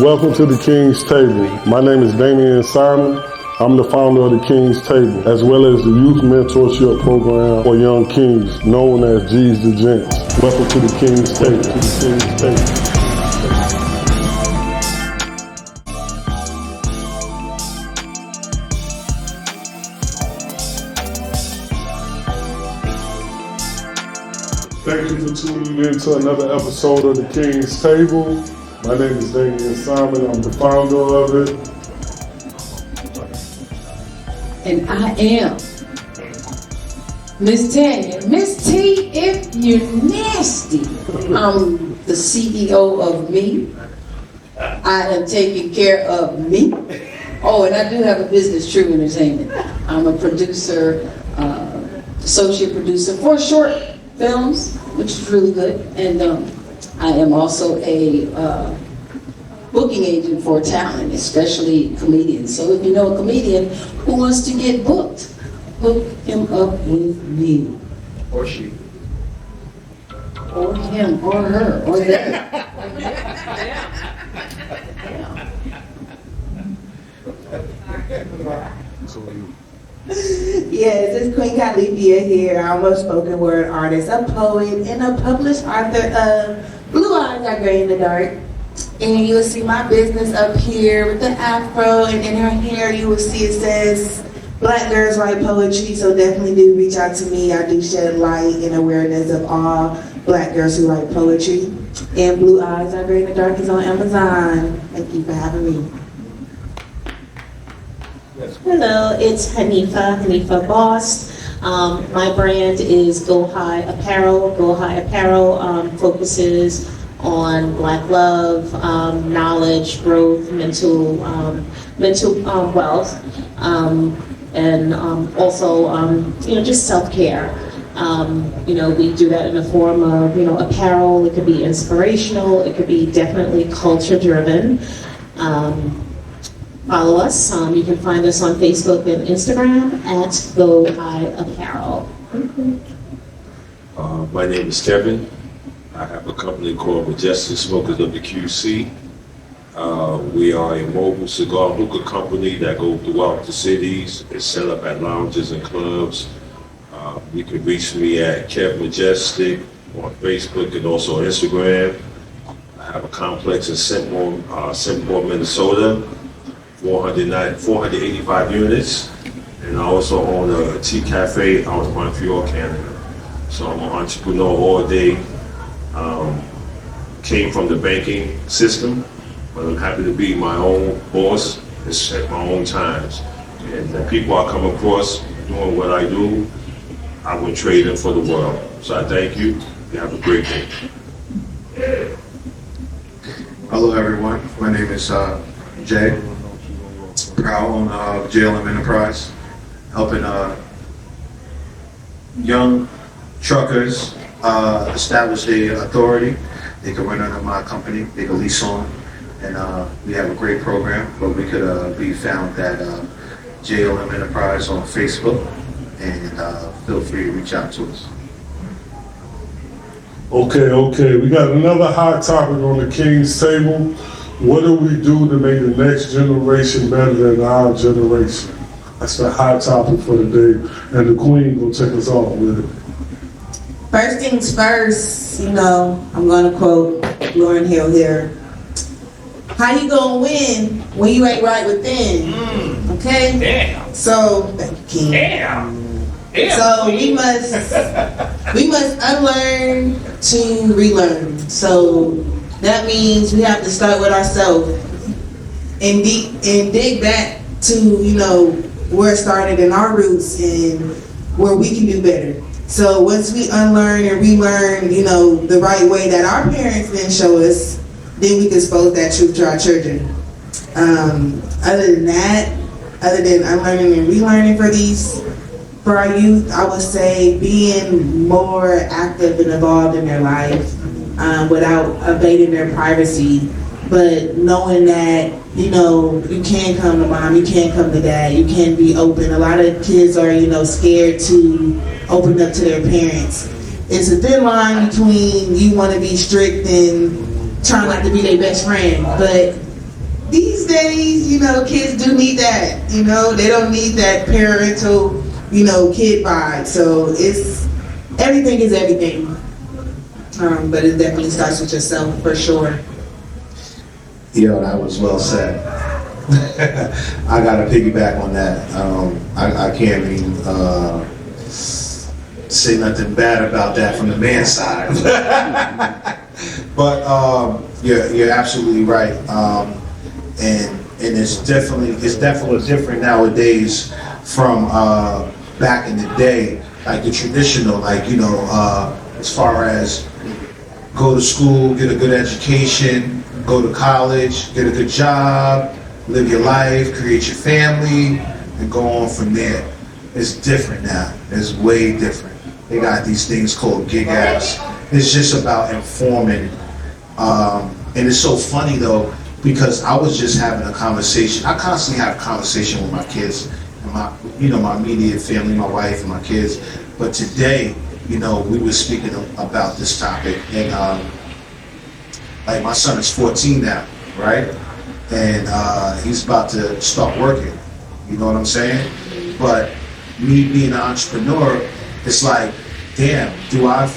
Welcome to the King's Table. My name is Damian Simon. I'm the founder of the King's Table, as well as the youth mentorship program for young kings, known as G's the Gents. Welcome to the King's Table. Thank you for tuning in to another episode of the King's Table. My name is Damian Simon. I'm the founder of it. And I am Miss Tanya. Miss T, if you're nasty. I'm the CEO of me. I am taking care of me. Oh, and I do have a business, True Entertainment. I'm a producer, associate producer for short films, which is really good. And I am also a booking agent for talent, especially comedians. So if you know a comedian who wants to get booked, hook him up with me. Or she. Or him, or her, or them. Yes, it's Queen Calipia here. I'm a spoken word artist, a poet, and a published author of Blue Eyes Are Gray in the Dark. And you'll see my business up here with the afro, and in her hair you will see it says Black Girls Write Poetry, so definitely do reach out to me. I do shed light and awareness of all Black girls who write poetry. And Blue Eyes Are Gray in the Dark is on Amazon. Thank you for having me. Hello, it's Hanifa Boss. My brand is Go High Apparel. Go High Apparel focuses on Black love, knowledge, growth, mental wealth, and also just self-care. We do that in the form of apparel. It could be inspirational. It could be definitely culture-driven. Follow us. You can find us on Facebook and Instagram at Go High Apparel. My name is Kevin. I have a company called Majestic Smokers of the QC. We are a mobile cigar hookah company that go throughout the cities and set up at lounges and clubs. You can reach me at Kev Majestic on Facebook and also on Instagram. I have a complex in St. Paul, Minnesota, 485 units, and I also own a tea cafe out in Montreal, Canada. So I'm an entrepreneur all day. Came from the banking system, but I'm happy to be my own boss and set my own times. And the people I come across doing what I do, I would trade them for the world. So I thank you. You have a great day. Hello everyone, my name is Jay, proud owner of JLM Enterprise, helping young truckers establish their authority. They can run under my company, they can lease on, and we have a great program, but we could be found at JLM Enterprise on Facebook, and feel free to reach out to us. Okay. We got another hot topic on the King's Table. What do we do to make the next generation better than our generation? That's the hot topic for today, and the Queen will take us off with it. First things first, I'm going to quote Lauryn Hill here. How you going to win when you ain't right within? Okay? Damn. So, thank you, King. Damn. So we must unlearn to relearn. So that means we have to start with ourselves and dig back to, where it started in our roots and where we can do better. So once we unlearn and relearn, the right way that our parents didn't show us, then we can expose that truth to our children. Other than unlearning and relearning for our youth, I would say being more active and involved in their life without invading their privacy, but knowing that, you can come to mom, you can come to dad, you can be open. A lot of kids are, scared to open up to their parents. It's a thin line between you want to be strict and trying not to be their best friend. But these days, you know, kids do need that. You know, they don't need that parental, you know, kid vibe. So it's everything is everything. But it definitely starts with yourself for sure. Yo, that was well said. I got to piggyback on that. I can't even say nothing bad about that from the man's side. But you're absolutely right. And it's definitely different nowadays from back in the day, like the traditional, like, you know, as far as go to school, get a good education, go to college, get a good job, live your life, create your family, and go on from there. It's different now. It's way different. They got these things called gig apps. It's just about informing. And it's so funny though, because I was just having a conversation. I constantly have a conversation with my kids and my immediate family, my wife and my kids. But today, you know, we were speaking about this topic, and like my son is 14 now, right? And he's about to start working. You know what I'm saying? But me being an entrepreneur, it's like, damn, do I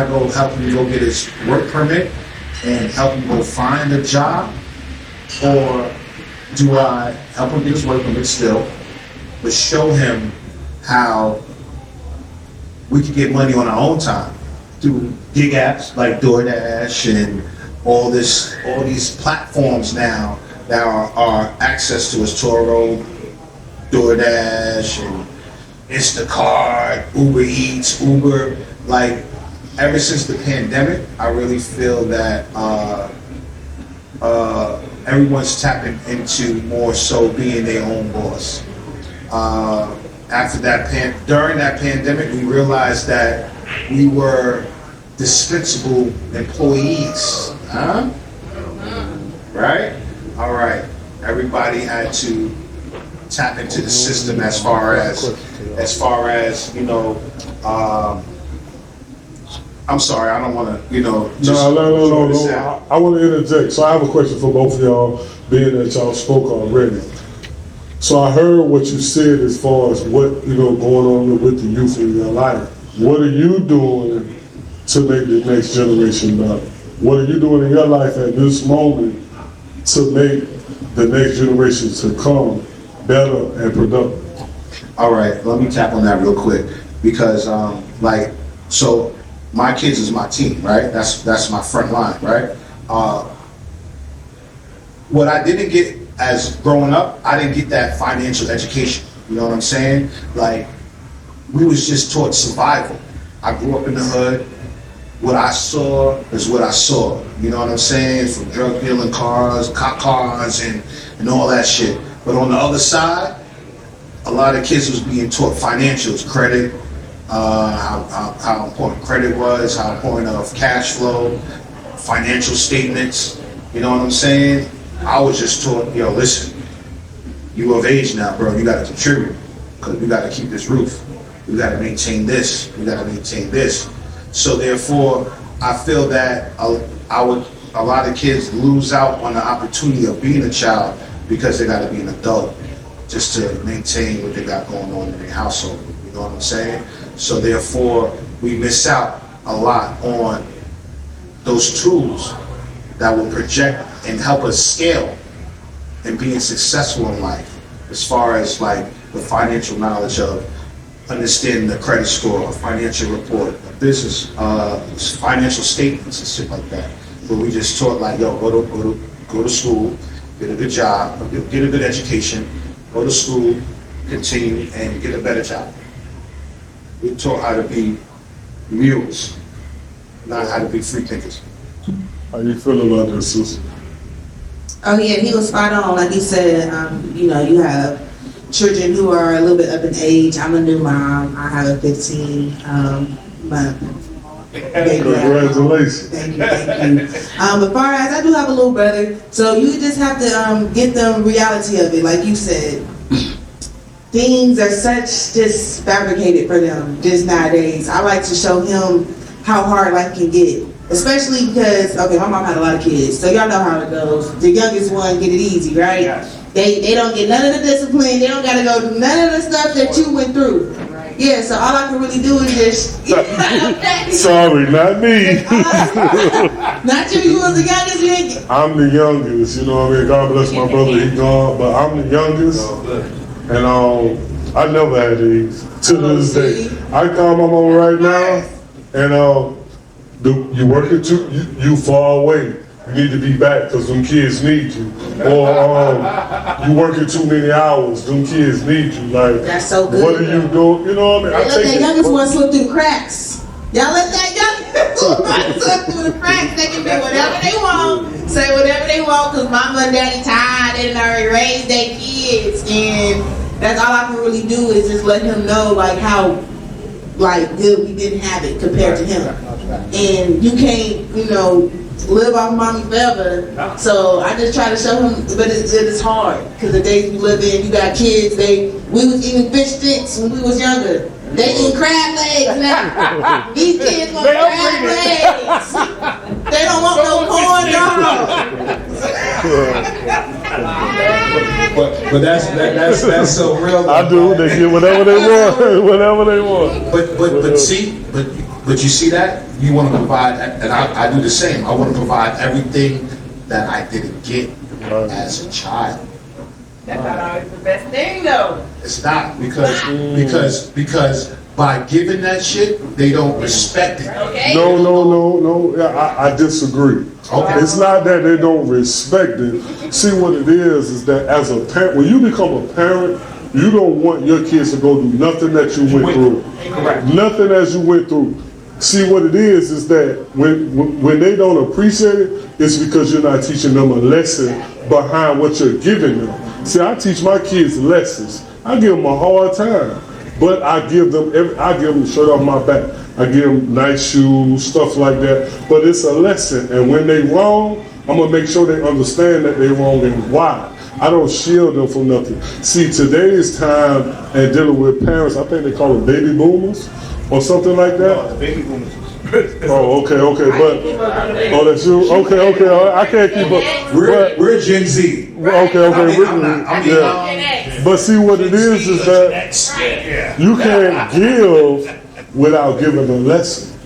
go help him go get his work permit and help him go find a job, or do I help him get his work permit still, but show him how we can get money on our own time through gig apps like DoorDash and all these platforms now that are access to us, Toro, DoorDash, and Instacart, Uber Eats, Uber. Like, ever since the pandemic, I really feel that everyone's tapping into more so being their own boss. During that pandemic, we realized that we were dispensable employees. Huh? Right? All right. Everybody had to tap into the system as far as you know. I'm sorry, I don't want to, you know. No. I want to interject. So I have a question for both of y'all, being that y'all spoke already. So I heard what you said as far as what, you know, going on with the youth in your life. What are you doing to make the next generation better? What are you doing in your life at this moment to make the next generation to come better and productive? All right, let me tap on that real quick, because so my kids is my team, right? That's my front line, right? What I didn't get as growing up, I didn't get that financial education. You know what I'm saying? Like, we was just taught survival. I grew up in the hood. What I saw is what I saw. You know what I'm saying? From drug dealing cars, cop cars, and all that shit. But on the other side, a lot of kids was being taught financials, credit, how important credit was, how important of cash flow, financial statements. You know what I'm saying? I was just taught, yo, listen, you of age now, bro. You got to contribute, because we got to keep this roof. We got to maintain this. We got to maintain this. So therefore, I feel that a lot of kids lose out on the opportunity of being a child because they got to be an adult just to maintain what they got going on in their household. You know what I'm saying? So therefore, we miss out a lot on those tools that will project and help us scale and being successful in life, as far as like the financial knowledge of understanding the credit score, a financial report, a business, financial statements and shit like that. But we just taught like, yo, go to school, get a good job, get a good education, go to school, continue, and get a better job. We taught how to be mules, not how to be free thinkers. How you feel about this, sister? Oh yeah, he was spot on. Like he said, you know, you have children who are a little bit up in age. I'm a new mom. I have a 15-month baby. Congratulations. Thank you. But far as I do have a little brother, so you just have to get them reality of it. Like you said, things are such just fabricated for them just nowadays. I like to show him how hard life can get. Especially because, okay, my mom had a lot of kids, so y'all know how it goes. The youngest one get it easy, right? Yes. They don't get none of the discipline. They don't gotta go do none of the stuff that you went through. Yeah, so all I can really do is just. Sorry, not me. Not you. You was the youngest. You ain't get. I'm the youngest, you know what I mean? God bless my brother, he gone, but I'm the youngest. And I never had these to this day. I call my mama right now, and you working too, you far away. You need to be back because them kids need you. Or you working too many hours, them kids need you. Like, That's so good. what are you doing? You know what I mean? Let that youngest one slip through the cracks. Y'all let that youngest one slip through the cracks. They can do whatever they want, say whatever they want, because mama and daddy tired and already raised their kids. And that's all I can really do is just let him know, like, how good we didn't have it compared to him. And you can't, live off mommy forever. So I just try to show him, but it is hard because the days we live in, you got kids. We was eating fish sticks when we was younger. They eat crab legs now. These kids want crab legs. They don't want no corn dogs. But that's so real. I do. They get whatever they want, whatever they want. But you see that? You want to provide, and I do the same. I want to provide everything that I didn't get as a child. That's not always the best thing, though. It's not because by giving that shit, they don't respect it. Okay. No. Yeah, I disagree. Okay. It's not that they don't respect it. See, what it is that as a parent, when you become a parent, you don't want your kids to go through nothing that you went through. Correct. Nothing as you went through. See, what it is that when they don't appreciate it, it's because you're not teaching them a lesson behind what you're giving them. See, I teach my kids lessons. I give them a hard time, but I give them the shirt off my back. I give them nice shoes, stuff like that. But it's a lesson, and when they wrong, I'm gonna make sure they understand that they wrong and why. I don't shield them from nothing. See, today's time and dealing with parents, I think they call them baby boomers or something like that. Baby boomers. Oh, okay, but that's you. Okay, I can't keep up. We're Gen Z. Okay. But see, what it is that you can't give without giving a lesson.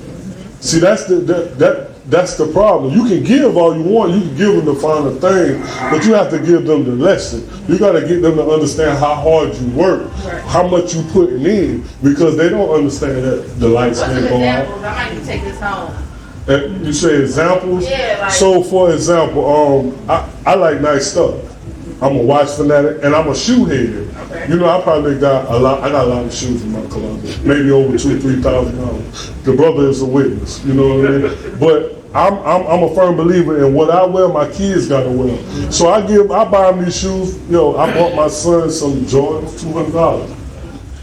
See, that's the problem. You can give all you want. You can give them the final thing, but you have to give them the lesson. You got to get them to understand how hard you work, how much you putting in, because they don't understand that the lights can't go out. I might need to take this home. You say examples? Yeah, like. So, for example, I like nice stuff. I'm a watch fanatic and I'm a shoe head. Okay. I probably got a lot. I got a lot of shoes in my closet, maybe over $2,000 or $3,000. The brother is a witness. You know what I mean? But I'm a firm believer in what I wear, my kids gotta wear. So I buy them these shoes. I bought my son some Jordans, $200.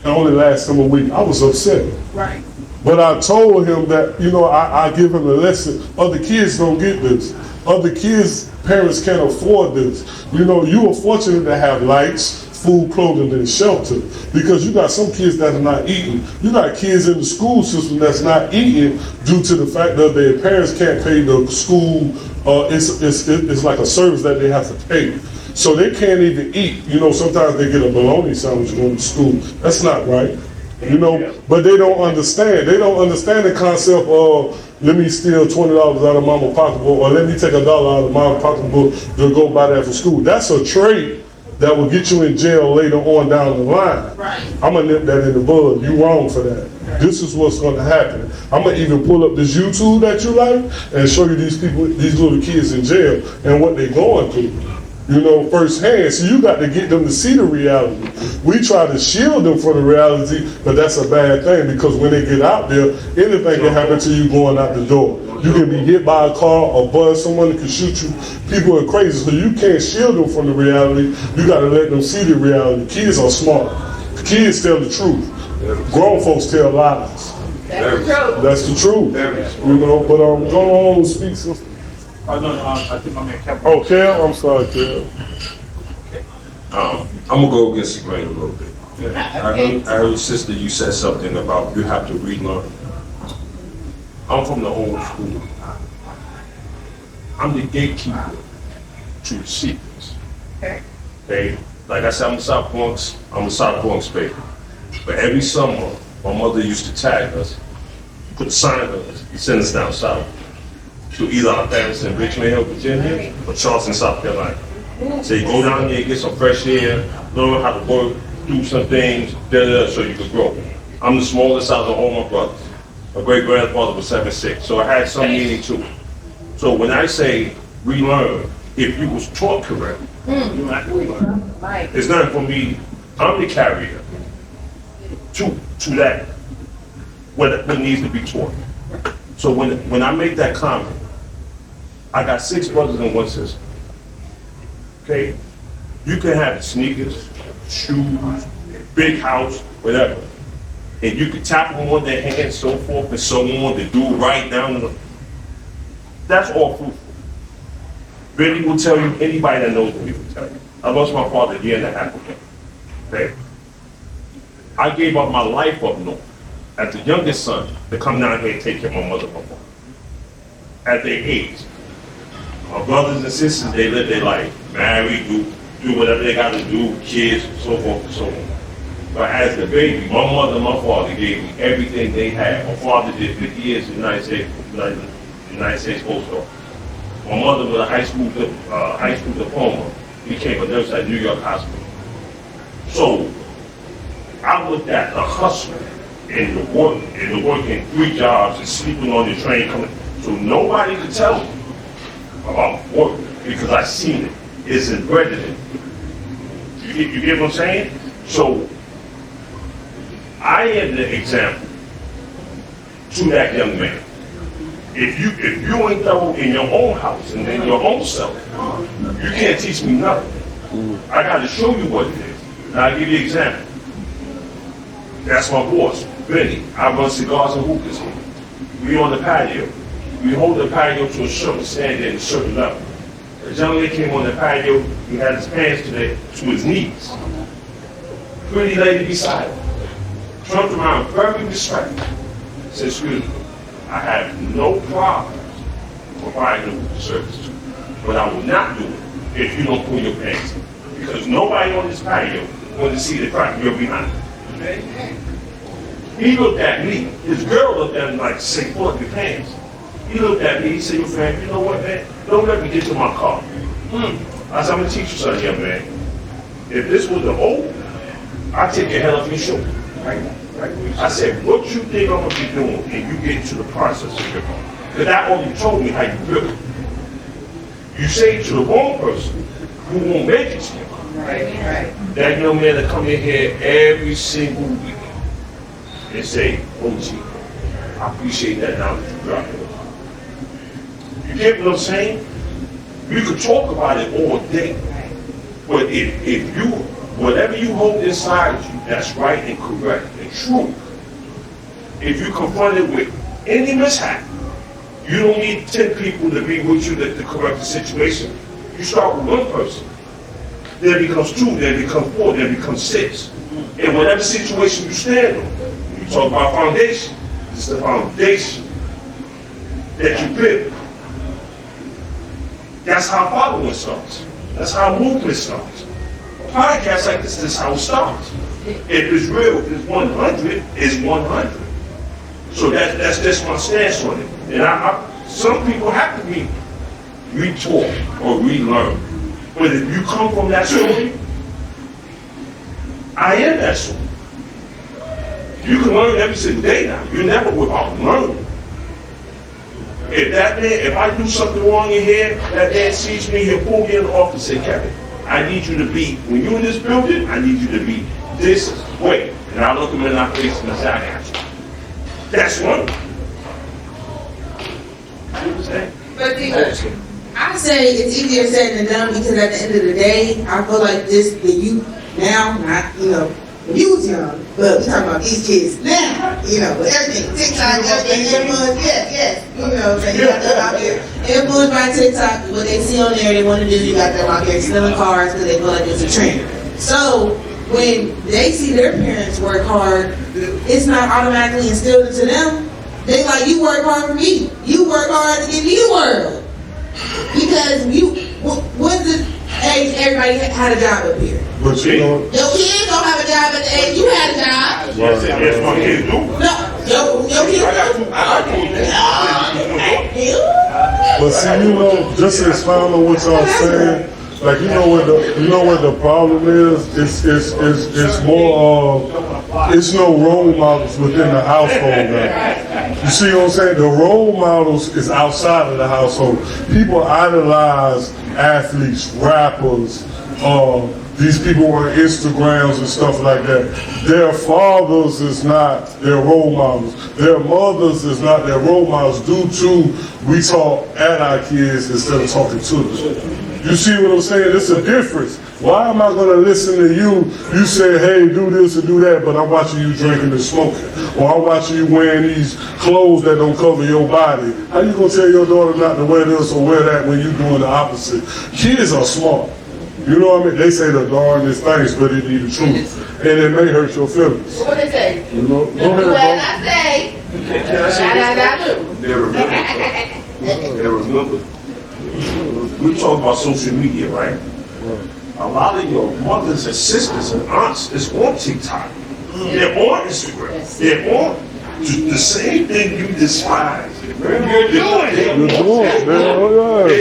It only lasted him a week. I was upset. Right. But I told him that, I give him a lesson. Other kids don't get this. Other kids' parents can't afford this. You are fortunate to have lights, food, clothing, and shelter, because you got some kids that are not eating. You got kids in the school system that's not eating due to the fact that their parents can't pay the school. It's like a service that they have to pay. So they can't even eat. Sometimes they get a bologna sandwich going to school. That's not right. But they don't understand. They don't understand the concept of, let me steal $20 out of mama's pocketbook, or let me take $1 out of mama's pocketbook to go buy that for school. That's a trait that will get you in jail later on down the line. Right. I'm gonna nip that in the bud. You wrong for that. This is what's gonna happen. I'm gonna even pull up this YouTube that you like and show you these little kids in jail and what they're going through. Firsthand. So you got to get them to see the reality. We try to shield them from the reality, but that's a bad thing, because when they get out there, anything can happen to you going out the door. You can be hit by a car or buzz, someone can shoot you. People are crazy, so you can't shield them from the reality. You got to let them see the reality. Kids are smart. Kids tell the truth. Grown folks tell lies. That's the truth. But go on and speak, sister. I think my man Kevin. Oh, Kel? I'm sorry, Kel. I'm gonna go against the grain a little bit. I heard, sister, you said something about you have to relearn. I'm from the old school. I'm the gatekeeper to the secrets. Okay? Like I said, I'm a South Bronx baby. But every summer, my mother used to tag us, put a sign on us, send us down south to either our parents in Richmond Hill, Virginia, or Charleston, South Carolina. So you go down there, get some fresh air, learn how to work, do some things, so you could grow. I'm the smallest out of all my brothers. My great-grandfather was 7'6", so I had some meaning too. So when I say relearn, if you was taught correctly, you have to relearn. It's not for me, I'm the carrier to that, what needs to be taught. So when I make that comment, I got 6 brothers and 1 sister. Okay? You can have sneakers, shoes, big house, whatever. And you can tap them on their hands, so forth and so on, to do right down to the... That's all fruitful. Billy will tell you, anybody that knows me will tell you. I lost my father a year and a half ago. Okay? I gave up my life up north as the youngest son to come down here and take care of my mother and my father. At their age. My brothers and sisters, they live their life. Marry, do whatever they got to do, kids, so forth and so on. But as the baby, my mother and my father gave me everything they had. My father did 50 years in the United States Post Office. My mother with a high school diploma became a nurse at New York Hospital. So I looked at the hustle and the working 3 jobs and sleeping on the train coming. So nobody could tell me about work because I seen it. It's embedded in me. You get what I'm saying? So I am the example to that young man. If you ain't thorough in your own house and in your own self, you can't teach me nothing. I got to show you what it is. And I'll give you an example. That's my boss, Benny. I run cigars and hookahs here. We on the patio. We hold the patio to a certain standard and a certain level. A gentleman came on the patio, he had his pants to his knees. Pretty lady beside him. Turned around very respectful. Said, excuse me, I have no problem providing the service to you, but I will not do it if you don't pull your pants in. Because nobody on this patio wants to see the crack you're behind. He looked at me. His girl looked at him like, say, pull up your pants. He looked at me, he said, you know what, man? Don't let me get to my car. I said, I'm gonna teach you something, young man. If this was the old, I'd take your head off your shoulder. I said, what you think I'm gonna be doing and you get into the process of your car? Because that only told me how you feel. You say it to the wrong person who won't make it to you. That young man that come in here every single week and say, oh gee, I appreciate that knowledge you dropped. You get what I'm saying? You could talk about it all day. But if you, whatever you hold inside you, that's right and correct and true. If you confront it with any mishap, you don't need 10 people to be with you to correct the situation. You start with one person. Then it becomes 2, then it becomes 4, then it becomes 6. In whatever situation you stand on, you talk about foundation. It's the foundation that you build. That's how following starts. That's how movement starts. A podcast like this is how it starts. If it's real, if it's 100, it's 100. So that's just my stance on it. And some people have to be retaught or relearned. But if you come from that story, I am that story. You can learn every single day now. You're never without learning. If I do something wrong in here, that man sees me, he'll pull me in the office and say, Kevin, I need you to be, when you're in this building, I need you to be this way. And I look him in my face and I say, I got you. That's one. But I say it's easier said than done because at the end of the day, I feel like the youth now, not, when you was young, but we're talking about these kids now, with everything, TikTok, everything, influence, yes, so you got them out there, influenced by TikTok, what they see on there, they want to do, you got them out there stealing cars because they feel like it's a trend. So, when they see their parents work hard, it's not automatically instilled into them. They like, you work hard for me, you work hard to give me the world. Because what's the age everybody had a job up here? But you know, Your kids don't have a job at the age you had a job. Yes, my kids do. No, your kids don't. but see, you know, just to expound on what y'all saying, like you know what the problem is? It's more it's no role models within the household now. You see what I'm saying? The role models is outside of the household. People idolize athletes, rappers, these people on Instagrams and stuff like that. Their fathers is not their role models. Their mothers is not their role models due to we talk at our kids instead of talking to them. You see what I'm saying? It's a difference. Why am I going to listen to you? You say, hey, do this and do that, but I'm watching you drinking and smoking. Or I'm watching you wearing these clothes that don't cover your body. How you going to tell your daughter not to wear this or wear that when you're doing the opposite? Kids are smart. You know what I mean? They say the darndest things, but it be the truth. And it may hurt your feelings. What they say? You know? Go What ahead, I say? Remember, we talk about social media, right? A lot of your mothers and sisters and aunts is on TikTok. They're on Instagram. They're on the same thing you despise. They're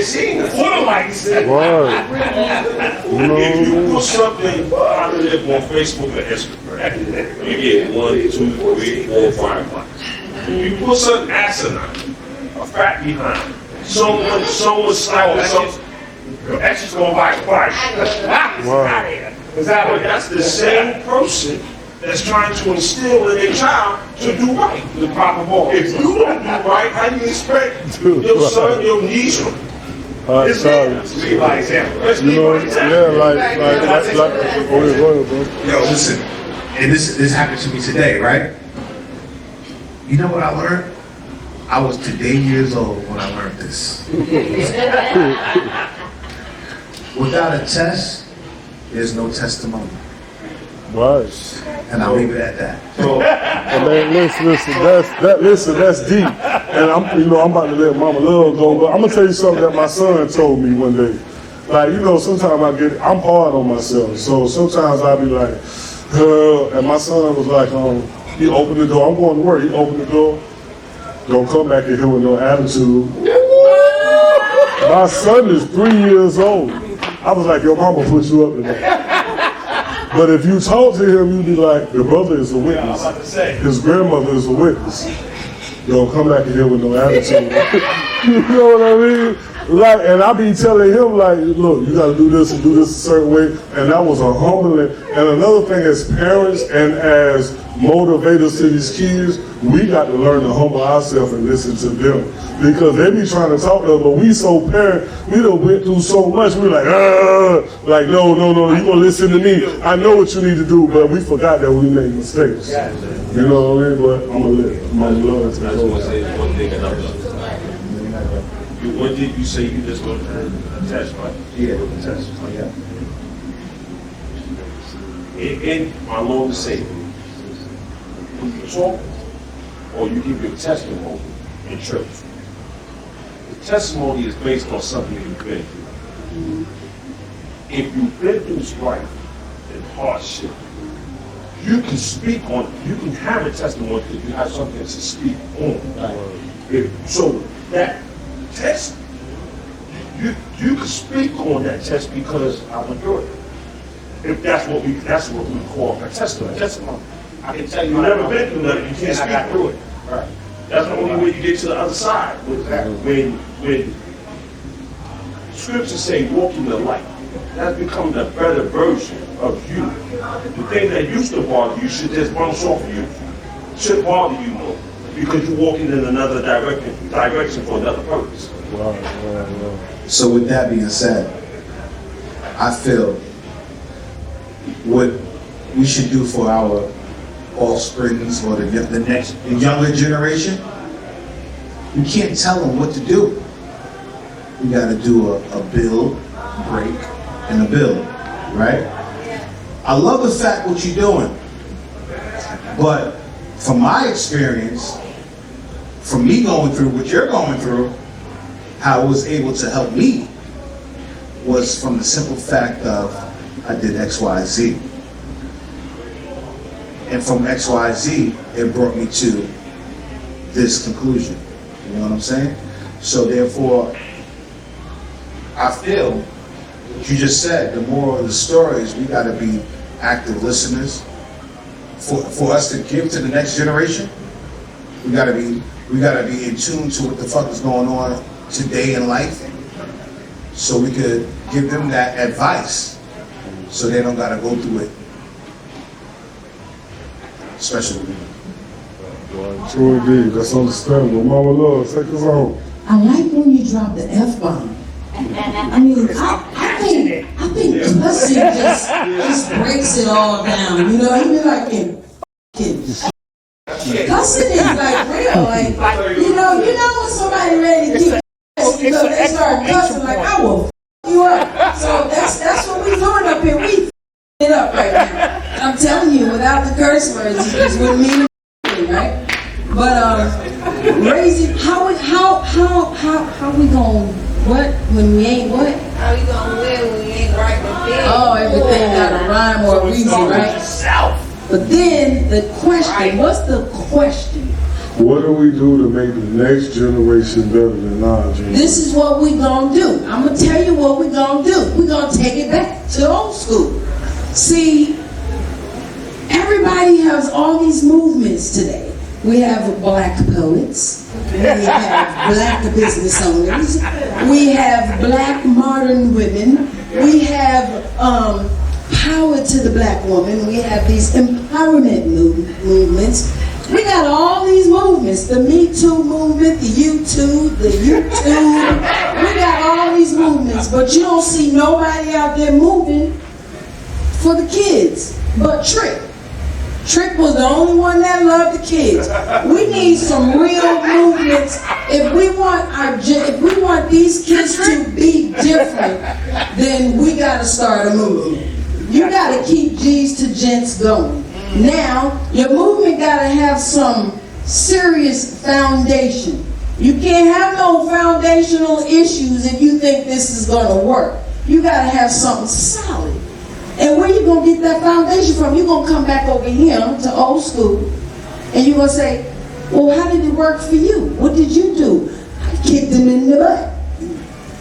seeing the photo likes. If you put something positive on Facebook or Instagram, you get 1, 2, 3, 4, 5 likes. If you put something asinine, a fact behind, someone slapping something, your ex is going to buy a fire. That's the same person that's trying to instill in their child to do right, the proper ball. If you don't do right, how do you expect your son, your niece, Let's be like, Yo, listen, and this happened to me today, right? You know what I learned? I was today years old when I learned this. Without a test, there's no testimony. Right. And I'll leave it at that. And man, listen, that's deep. And I'm about to let Mama Love go, but I'm gonna tell you something that my son told me one day. Like, sometimes I'm hard on myself. So sometimes I'll be like, and my son was like, he opened the door. I'm going to work. He opened the door. Don't come back in here with no attitude. My son is 3 years old. I was like, your mama put you up today. But if you talk to him, you'd be like, your brother is a witness. His grandmother is a witness. Don't come back in here with no attitude. You know what I mean? Like, and I be telling him, like, look, you gotta do this and do this a certain way. And that was a humbling. And another thing, as parents and as motivators to these kids, we got to learn to humble ourselves and listen to them. Because they be trying to talk to us, but we so parent, we done went through so much, we're like, no, you gonna listen to me. I know what you need to do, but we forgot that we made mistakes. You know what I mean? But I'm gonna let my love to go. One thing and another. What did you say you just going to attach, right? Yeah, with the test. Yeah. And my Lord and Savior, when you talk or you give your testimony in church, the testimony is based on something you've been through. If you've been through strife and hardship, you can speak on it. You can have a testimony because you have something to speak on. So that test, you can speak on that test because I went through it. If that's what we call a testimony. I can tell you never been through nothing, you can't speak through it. Right. That's the only way you get to the other side. When scriptures say walk in the light, that's become the better version of you. The thing that used to bother you should just bounce off you. Shouldn't bother you more because you're walking in another direction for another purpose. So with that being said, I feel what we should do for our offsprings or the younger generation, we can't tell them what to do. We got to do a build, break, and a build, right? I love the fact what you're doing, but from my experience, from me going through what you're going through, how it was able to help me was from the simple fact of I did X, Y, Z. And from X, Y, Z, it brought me to this conclusion. You know what I'm saying? So therefore, I feel what you just said, the moral of the story is we gotta be active listeners. For us to give to the next generation, we gotta be in tune to what the fuck is going on today in life, so we could give them that advice, so they don't gotta go through it. Especially me. True indeed, that's understandable. Mama Love, take us home. I like when you drop the F-bomb. I mean, I think pussy just breaks it all down. You know, you be like, cussing is like real. Like, you know when somebody ready to kick ass, you know, they start cussing like, I will f you up. So that's what we doing up here. We f it up right now. I'm telling you, without the curse words, it just wouldn't mean anything, right? But raising, how we gonna what when we ain't what? How we gonna live when we ain't right with it? Oh, everything got a rhyme or a reason, right? But then the question, what's the question? What do we do to make the next generation better than our generation? This is what we gonna do. I'm gonna tell you what we gonna do. We gonna take it back to old school. See, everybody has all these movements today. We have black poets. We have black business owners. We have black modern women. We have power to the black woman. We have these empowerment movements. We got all these movements. The Me Too movement, the YouTube, the YouTube. We got all these movements, but you don't see nobody out there moving for the kids but Trick. Trick was the only one that loved the kids. We need some real movements. If we want these kids to be different, then we gotta start a movement. You gotta keep G's to gents going. Now, your movement gotta have some serious foundation. You can't have no foundational issues if you think this is gonna work. You gotta have something solid. And where you gonna get that foundation from? You're gonna come back over here to old school, and you're gonna say, well, how did it work for you? What did you do? I kicked them in the butt.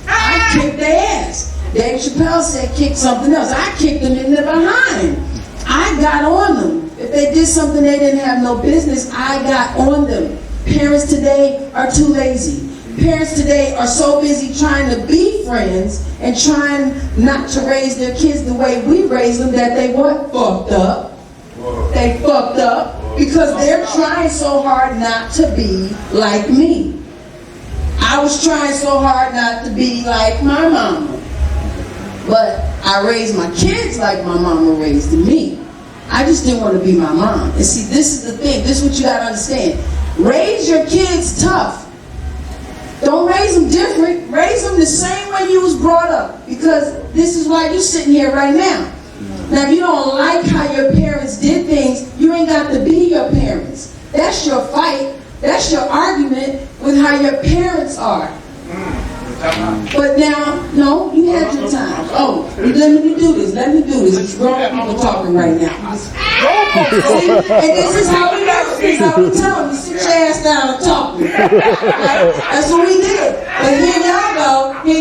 I kicked their ass. Dave Chappelle said kick something else. I kicked them in the behind. I got on them. If they did something they didn't have no business, I got on them. Parents today are too lazy. Parents today are so busy trying to be friends and trying not to raise their kids the way we raised them that they what? Fucked up. They fucked up because they're trying so hard not to be like me. I was trying so hard not to be like my mama. But I raised my kids like my mama raised me. I just didn't want to be my mom. And see, this is the thing. This is what you got to understand. Raise your kids tough. Don't raise them different. Raise them the same way you was brought up. Because this is why you're sitting here right now. Now, if you don't like how your parents did things, you ain't got to be your parents. That's your fight. That's your argument with how your parents are. But now, no, you had your time. Oh, let me do this. Let me do this. It's grown people talking right now. See? And this is how we do it. This is how we tell them. You sit your ass down and talk. Right? That's what we did. But here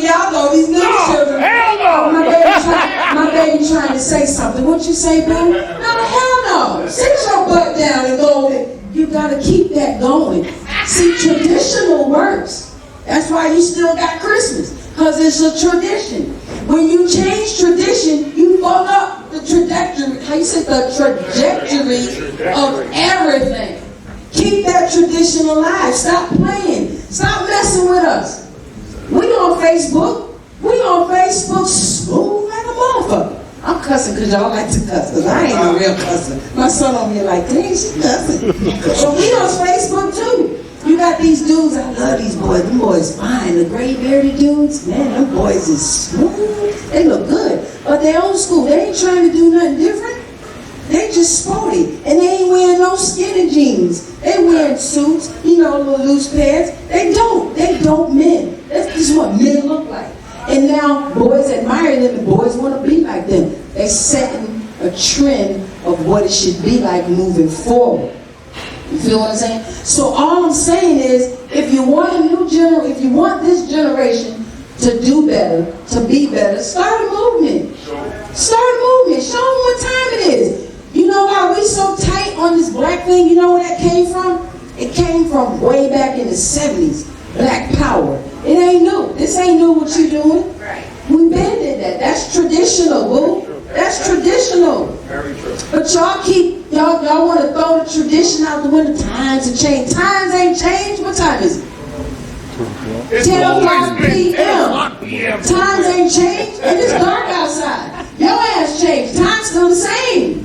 y'all go. These little children. My baby trying to say something. What you say, baby? No, hell no. Sit your butt down and go. You gotta keep that going. See, traditional works. That's why you still got Christmas, because it's a tradition. When you change tradition, you fuck up the trajectory, how you say the trajectory of everything. Keep that tradition alive. Stop playing. Stop messing with us. We on Facebook. We on Facebook smooth like a motherfucker. I'm cussing because y'all like to cuss, because I ain't no real cusser. My son on me like, dang, she cussing. So we on Facebook too. You got these dudes, I love these boys. Them boys fine. The gray bearded dudes, man, them boys is smooth. They look good. But they old school. They ain't trying to do nothing different. They just sporty. And they ain't wearing no skinny jeans. They wearing suits, little loose pants. They dope men. This is what men look like. And now boys admire them and boys want to be like them. They're setting a trend of what it should be like moving forward. You feel what I'm saying? So all I'm saying is, if you want if you want this generation to do better, to be better, start a movement. Start a movement. Show them what time it is. You know why we so tight on this black thing? You know where that came from? It came from way back in the 70s. Black power. It ain't new. This ain't new what you doing. Right. We been did that. That's traditional, boo. That's traditional. Very true. But y'all want to throw the tradition out the window. Times have changed. Times ain't changed. What time is it? 10 o'clock p.m. Times ain't changed, and it's dark outside. Your ass changed. Time's still the same.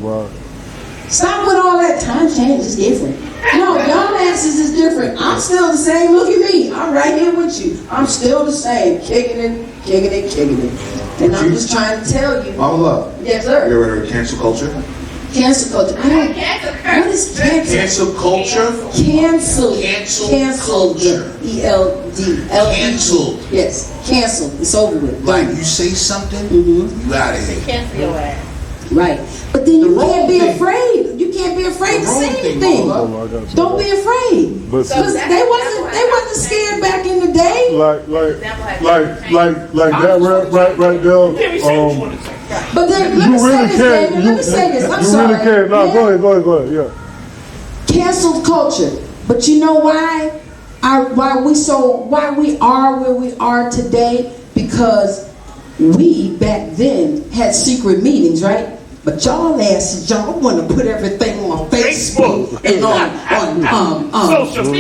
Stop with all that. Time change is different. No, y'all asses is different. I'm still the same. Look at me. I'm right here with you. I'm still the same. Kicking it, kicking it, kicking it. And I'm just trying to tell you. Mama Love. Yes, sir. You ever heard of cancel culture? Cancel culture. I don't. What is cancel? Cancel culture? Cancel. Cancel Canceled. culture. E-L-D. Canceled. Yes. Canceled. It's over with. Like you say something, you out of here. Cancel your ass. Right. But then you The wrong can't be thing. afraid. You can't be afraid The to wrong say thing, anything. Mama. Don't be afraid. But see, Because they wasn't scared back in the day. like that right there. But then let You me say really this, can't. David. Let me say this. I'm You sorry. really can't. No, Yeah. go ahead. Yeah. Canceled culture. But you know why? Why we are where we are today? Because we back then had secret meetings, right? But y'all asses, y'all want to put everything on Facebook and on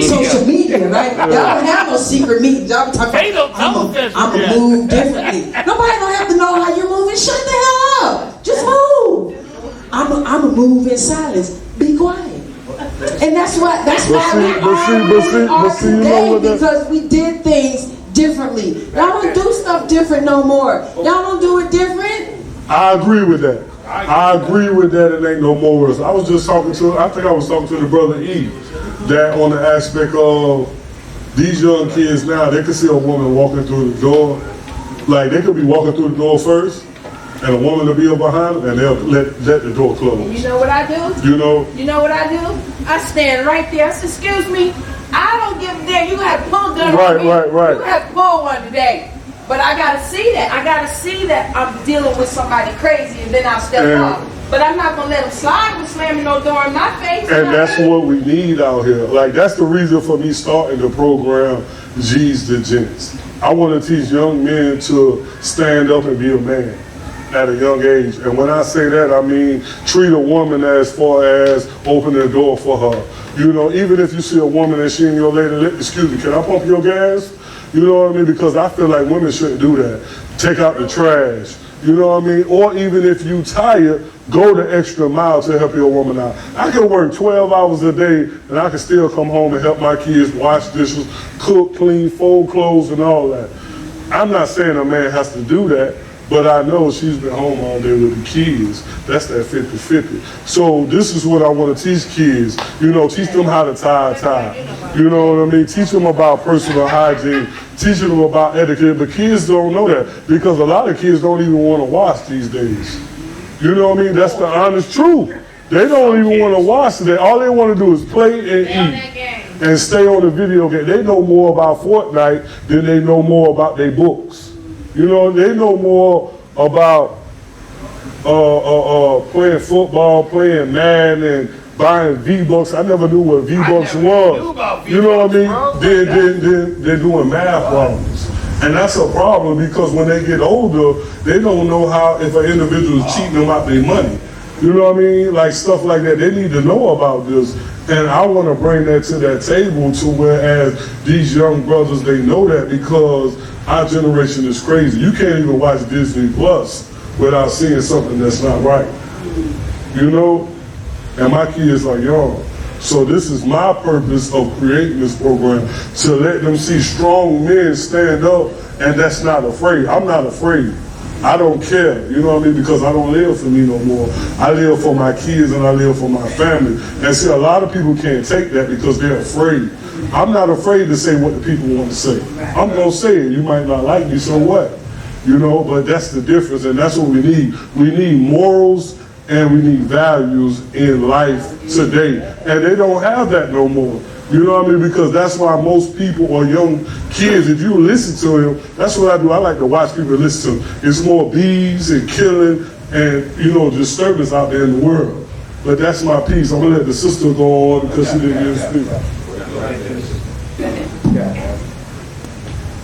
social media, right? Y'all don't have no secret meetings. Y'all talking about, I'm gonna move differently. Nobody don't have to know how you're moving. Shut the hell up. Just move. I'm gonna move in silence. Be quiet. And that's why we are today, because we did things differently. Y'all don't do stuff different no more. Y'all don't do it different. I agree with that. I agree with that. It ain't no more. I was talking to the brother E, that on the aspect of these young kids now, they can see a woman walking through the door. Like, they could be walking through the door first, and a woman will be up behind them, and they'll let the door close. You know what I do? You know? You know what I do? I stand right there. I say, excuse me, I don't give a damn. You got to pull a gun on me. Right. You have to pull one today. But I got to see that. I got to see that I'm dealing with somebody crazy, and then I'll step off. But I'm not going to let them slide with slamming no door in my face. And that's what we need out here. Like, that's the reason for me starting the program, G's to Gents. I want to teach young men to stand up and be a man at a young age. And when I say that, I mean treat a woman as far as open the door for her. You know, even if you see a woman and she ain't your lady, excuse me, can I pump your gas? You know what I mean? Because I feel like women shouldn't do that. Take out the trash. You know what I mean? Or even if you tired, go the extra mile to help your woman out. I can work 12 hours a day and I can still come home and help my kids wash dishes, cook, clean, fold clothes, and all that. I'm not saying a man has to do that, but I know she's been home all day with the kids. That's that 50-50. So this is what I want to teach kids. You know, teach them how to tie a tie. You know what I mean? Teach them about personal hygiene. Teach them about etiquette. But kids don't know that, because a lot of kids don't even want to wash these days. You know what I mean? That's the honest truth. They don't even want to watch today. All they want to do is play and eat and stay on the video game. They know more about Fortnite than they know more about their books. You know, they know more about playing football, playing Madden, and buying V-Bucks. I never knew what V-Bucks was. You know what I mean? They're doing math problems. And that's a problem, because when they get older, they don't know how, if an individual is cheating them out their money. You know what I mean? Like stuff like that. They need to know about this. And I want to bring that to that table, to whereas these young brothers, they know that, because our generation is crazy. You can't even watch Disney Plus without seeing something that's not right. You know? And my kids are young. So this is my purpose of creating this program, to let them see strong men stand up, and that's not afraid. I'm not afraid. I don't care, you know what I mean? Because I don't live for me no more. I live for my kids and I live for my family. And see, a lot of people can't take that because they're afraid. I'm not afraid to say what the people want to say. I'm gonna say it. You might not like me, so what? You know, but that's the difference, and that's what we need. We need morals and we need values in life today, and they don't have that no more. You know what I mean? Because that's why most people or young kids, if you listen to them, that's what I do. I like to watch people listen to them. It's more bees and killing and, you know, disturbance out there in the world. But that's my piece. I'm gonna let the sister go on because she didn't get to speak.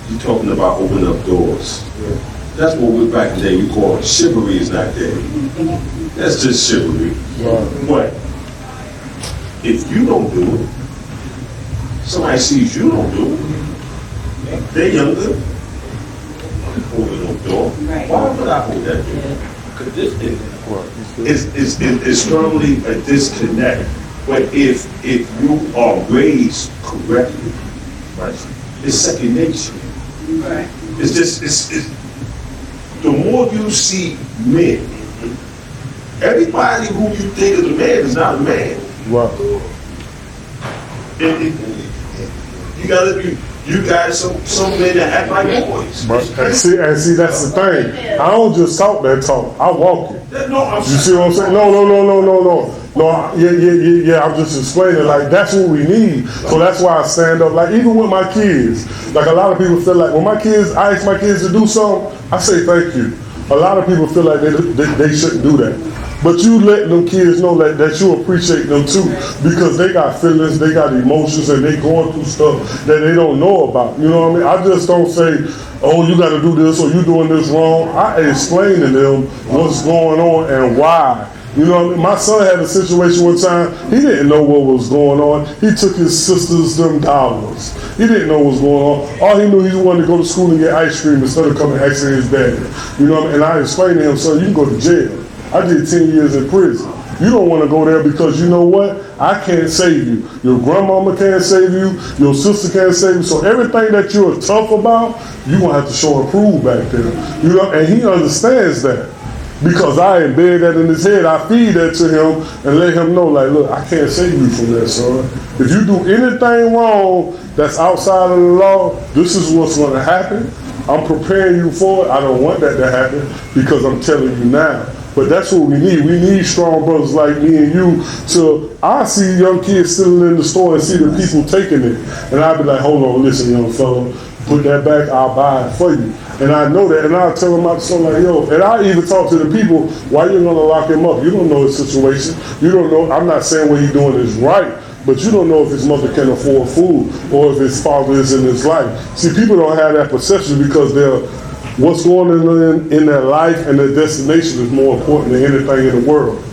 You're talking about opening up doors. That's what we back in the day you call chivalry is not there. That's just chivalry. But if you don't do it, somebody sees you don't do it, they're younger, holding no door. Why would I hold that door? Because it's normally a disconnect. But if you are raised correctly, right, it's second nature. Right. It's just the more you see men, everybody who you think is a man is not a man. Wow. You got some men that act like boys. And see, that's the thing. I don't just talk that talk. I walk it. You see what I'm saying? No. Yeah. I'm just explaining. Like, that's what we need. So that's why I stand up. Like, even with my kids, like a lot of people feel like when I ask my kids to do something, I say thank you. A lot of people feel like they shouldn't do that. But you let them kids know that you appreciate them too, because they got feelings, they got emotions, and they going through stuff that they don't know about. You know what I mean? I just don't say, oh, you got to do this or you doing this wrong. I explain to them what's going on and why. You know what I mean? My son had a situation one time, he didn't know what was going on. He took his sister's them dollars. He didn't know what was going on. All he knew, he wanted to go to school and get ice cream instead of coming asking his daddy. You know what I mean? And I explained to him, son, you can go to jail. I did 10 years in prison. You don't want to go there because you know what? I can't save you. Your grandmama can't save you. Your sister can't save you. So everything that you're tough about, you're going to have to show and prove back there. You know, and he understands that. Because I embed that in his head, I feed that to him and let him know, like, look, I can't save you from that, son. If you do anything wrong that's outside of the law, this is what's going to happen. I'm preparing you for it. I don't want that to happen because I'm telling you now. But that's what we need. We need strong brothers like me and you. So I see young kids sitting in the store and see the people taking it. And I'll be like, hold on, listen, young fella, put that back, I'll buy it for you. And I know that, and I'll tell them out so like, yo, and I even talk to the people, why you gonna lock him up? You don't know his situation. You don't know, I'm not saying what he's doing is right, but you don't know if his mother can afford food or if his father is in his life. See, people don't have that perception because what's going on in their life and their destination is more important than anything in the world.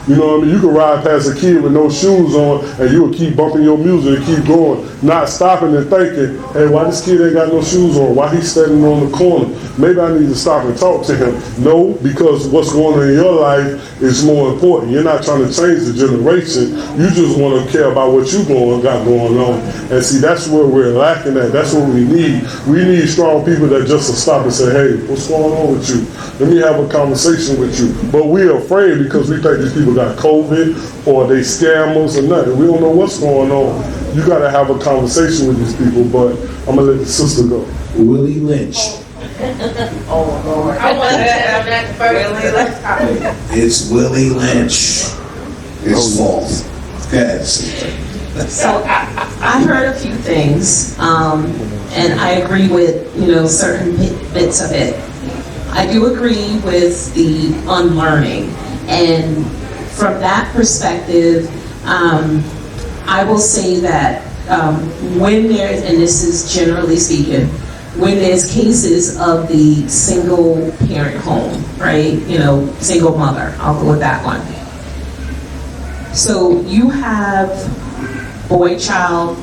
You know what I mean? You can ride past a kid with no shoes on and you'll keep bumping your music and keep going, not stopping and thinking, hey, why this kid ain't got no shoes on? Why he's standing on the corner? Maybe I need to stop and talk to him. No, because what's going on in your life is more important. You're not trying to change the generation. You just want to care about what you got going on. And see, that's where we're lacking at. That's what we need. We need strong people that just will stop and say, hey, what's going on with you? Let me have a conversation with you. But we're afraid because we think these people got COVID or they scammers or nothing. We don't know what's going on. You got to have a conversation with these people, but I'm going to let the sister go. Willie Lynch. Oh, Lord. I want to tell that first. It's Willie Lynch. It's false. Go ahead, sister. So I heard a few things, and I agree with, certain bits of it. I do agree with the unlearning, and from that perspective, I will say that when there's, and this is generally speaking, when there's cases of the single parent home, right? Single mother, I'll go with that one. So you have boy child,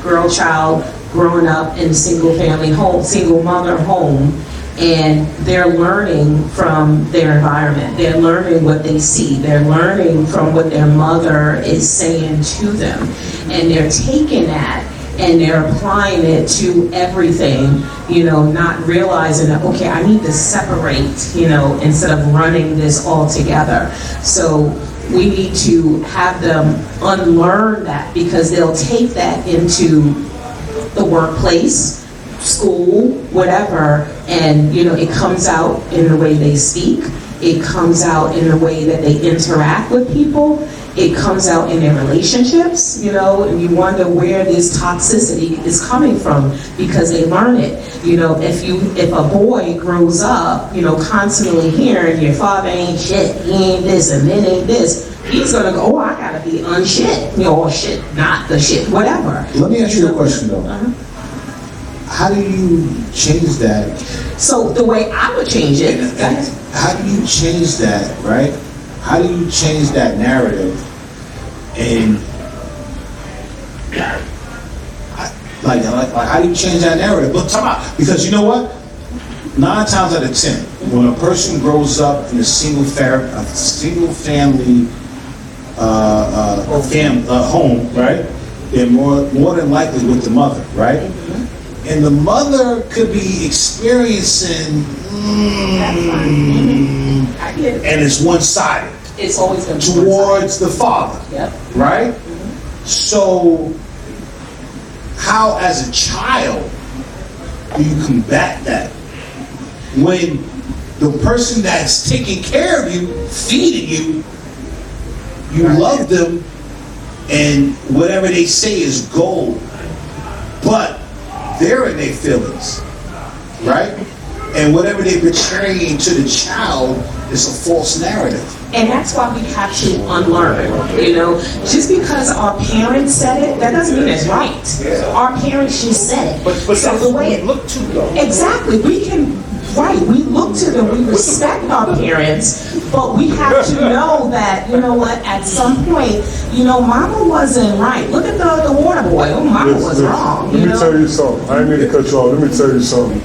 girl child growing up in a single family home, single mother home, and they're learning from their environment. They're learning what they see. They're learning from what their mother is saying to them. And they're taking that and they're applying it to everything, not realizing that, okay, I need to separate, instead of running this all together. So we need to have them unlearn that, because they'll take that into the workplace, school, whatever, and it comes out in the way they speak. It comes out in the way that they interact with people. It comes out in their relationships, and you wonder where this toxicity is coming from, because they learn it. If a boy grows up, constantly hearing your father ain't shit, he ain't this, and then ain't this, he's gonna go, oh, I gotta be unshit, or shit, not the shit, whatever. Let me ask you a question though. How do you change that? So the way I would change it, How do you change that, right? How do you change that narrative? And like how do you change that narrative? But time out, because you know what? 9 times out of 10, when a person grows up in a single family home, right? They're more than likely with the mother, right? And the mother could be experiencing, and it's one-sided. It's always going to be towards the father, right? So, how as a child do you combat that when the person that's taking care of you, feeding you, you love them, and whatever they say is gold, but they're in their feelings, right? And whatever they're portraying to the child is a false narrative. And that's why we have to unlearn, Just because our parents said it, that doesn't mean it's right. Our parents just said it. But so the way it look to though. Exactly. We look to them, we respect our parents, but we have to know that, at some point, mama wasn't right. Look at the water boy. Oh, mama was wrong. Let me tell you something. I ain't mean to cut you off. Let me tell you something.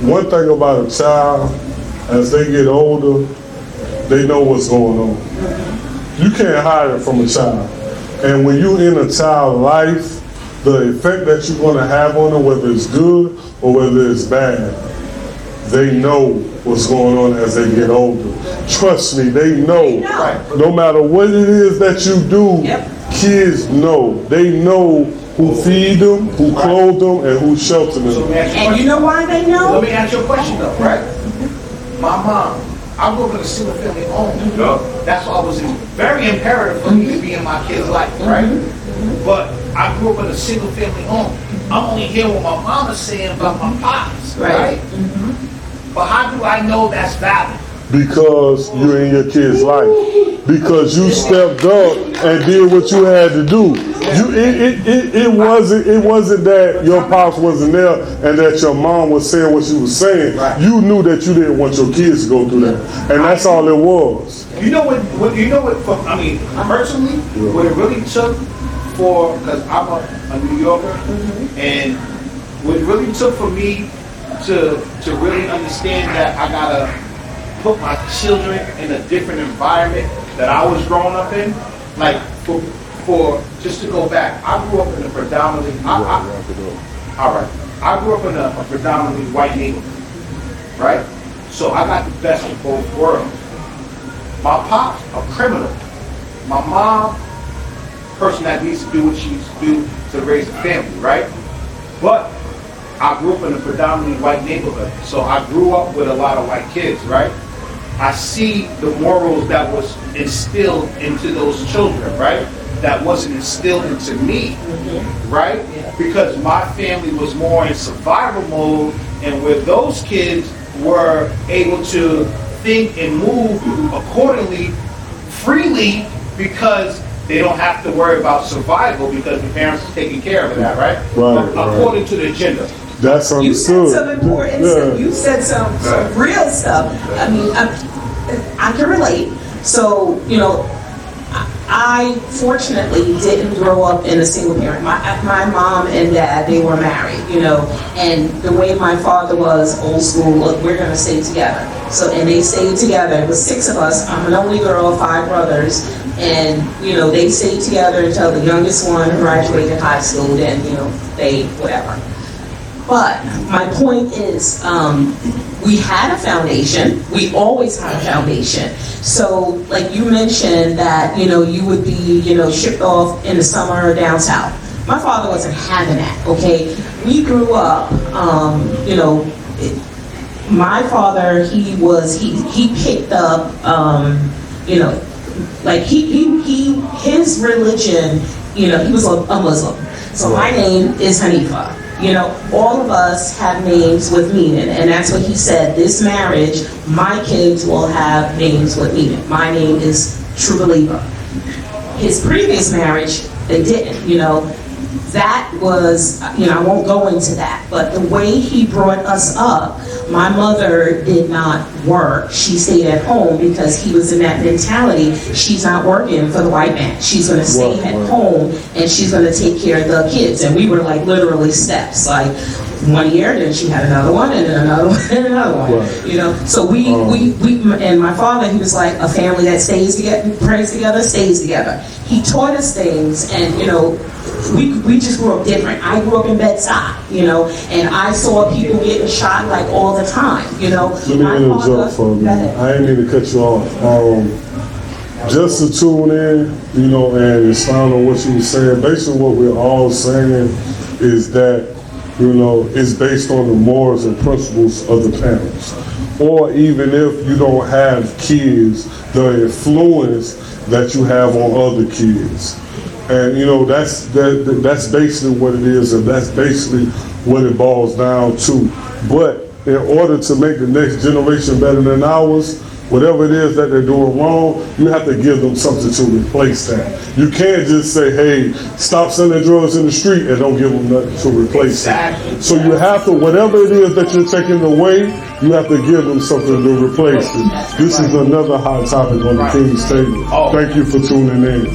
One thing about a child, as they get older, they know what's going on. You can't hide it from a child. And when you're in a child's life, the effect that you're going to have on them, whether it's good or whether it's bad, they know what's going on as they get older. Trust me, they know. No matter what it is that you do, kids know. They know who feed them, who clothe them, and who shelter them. And you know why they know? Let me ask you a question though, right? My mom, I grew up in a single family home. That's why it was very imperative for me to be in my kid's life, right? But I grew up in a single family home. I'm only hearing what my mom is saying about my pops, right? But how do I know that's valid? Because you're in your kid's life. Because you stepped up and did what you had to do. It wasn't that your pops wasn't there and that your mom was saying what she was saying. You knew that you didn't want your kids to go through that, and that's all it was. Personally, what it really took because I'm a New Yorker, and what it really took for me to really understand that I gotta put my children in a different environment that I was growing up in. Like for just to go back, I grew up in a predominantly I grew up in a predominantly white neighborhood, right? So I got the best of both worlds. My pop's a criminal. My mom, person that needs to do what she needs to do to raise a family, right? But I grew up in a predominantly white neighborhood, so I grew up with a lot of white kids, right? I see the morals that was instilled into those children, right? That wasn't instilled into me, right? Because my family was more in survival mode, and where those kids were able to think and move accordingly, freely, because they don't have to worry about survival because the parents are taking care of that, right? According to the gender. That's understood. You said some important stuff. You said some real stuff. I mean, I can relate. So, I fortunately didn't grow up in a single parent. My mom and dad, they were married, and the way my father was, old school, look, we're going to stay together. So, and they stayed together. It was 6 of us. I'm an only girl, 5 brothers. And, they stayed together until the youngest one graduated high school. Then, they, whatever. But my point is, we had a foundation. We always had a foundation. So, like you mentioned that, you would be, shipped off in the summer down south. My father wasn't having that, okay? We grew up, my father, he picked up, like his religion, he was a Muslim. So my name is Hanifa. All of us have names with meaning, and that's what he said. This marriage, my kids will have names with meaning. My name is True Believer. His previous marriage, they didn't, That was, I won't go into that, but the way he brought us up, my mother did not work. She stayed at home because he was in that mentality. She's not working for the white man. She's going to stay at home and she's going to take care of the kids. And we were like literally steps, like 1 year, then she had another one, and then another one, and another one. Right. So we, and my father, he was like, a family that stays together, prays together, stays together. He taught us things, and we just grew up different. I grew up in Bed-Stuy, and I saw people getting shot like all the time, Let me interject for a minute. I ain't mean to cut you off. Just to tune in, and expound on what you were saying. Basically, what we're all saying is that, it's based on the morals and principles of the parents. Or even if you don't have kids, the influence that you have on other kids. And that's basically what it is, and that's basically what it boils down to. But in order to make the next generation better than ours, whatever it is that they're doing wrong, you have to give them something to replace that. You can't just say, hey, stop selling drugs in the street and don't give them nothing to replace it. So you have to, whatever it is that you're taking away, you have to give them something to replace it. This is another hot topic on the King's Table. Thank you for tuning in.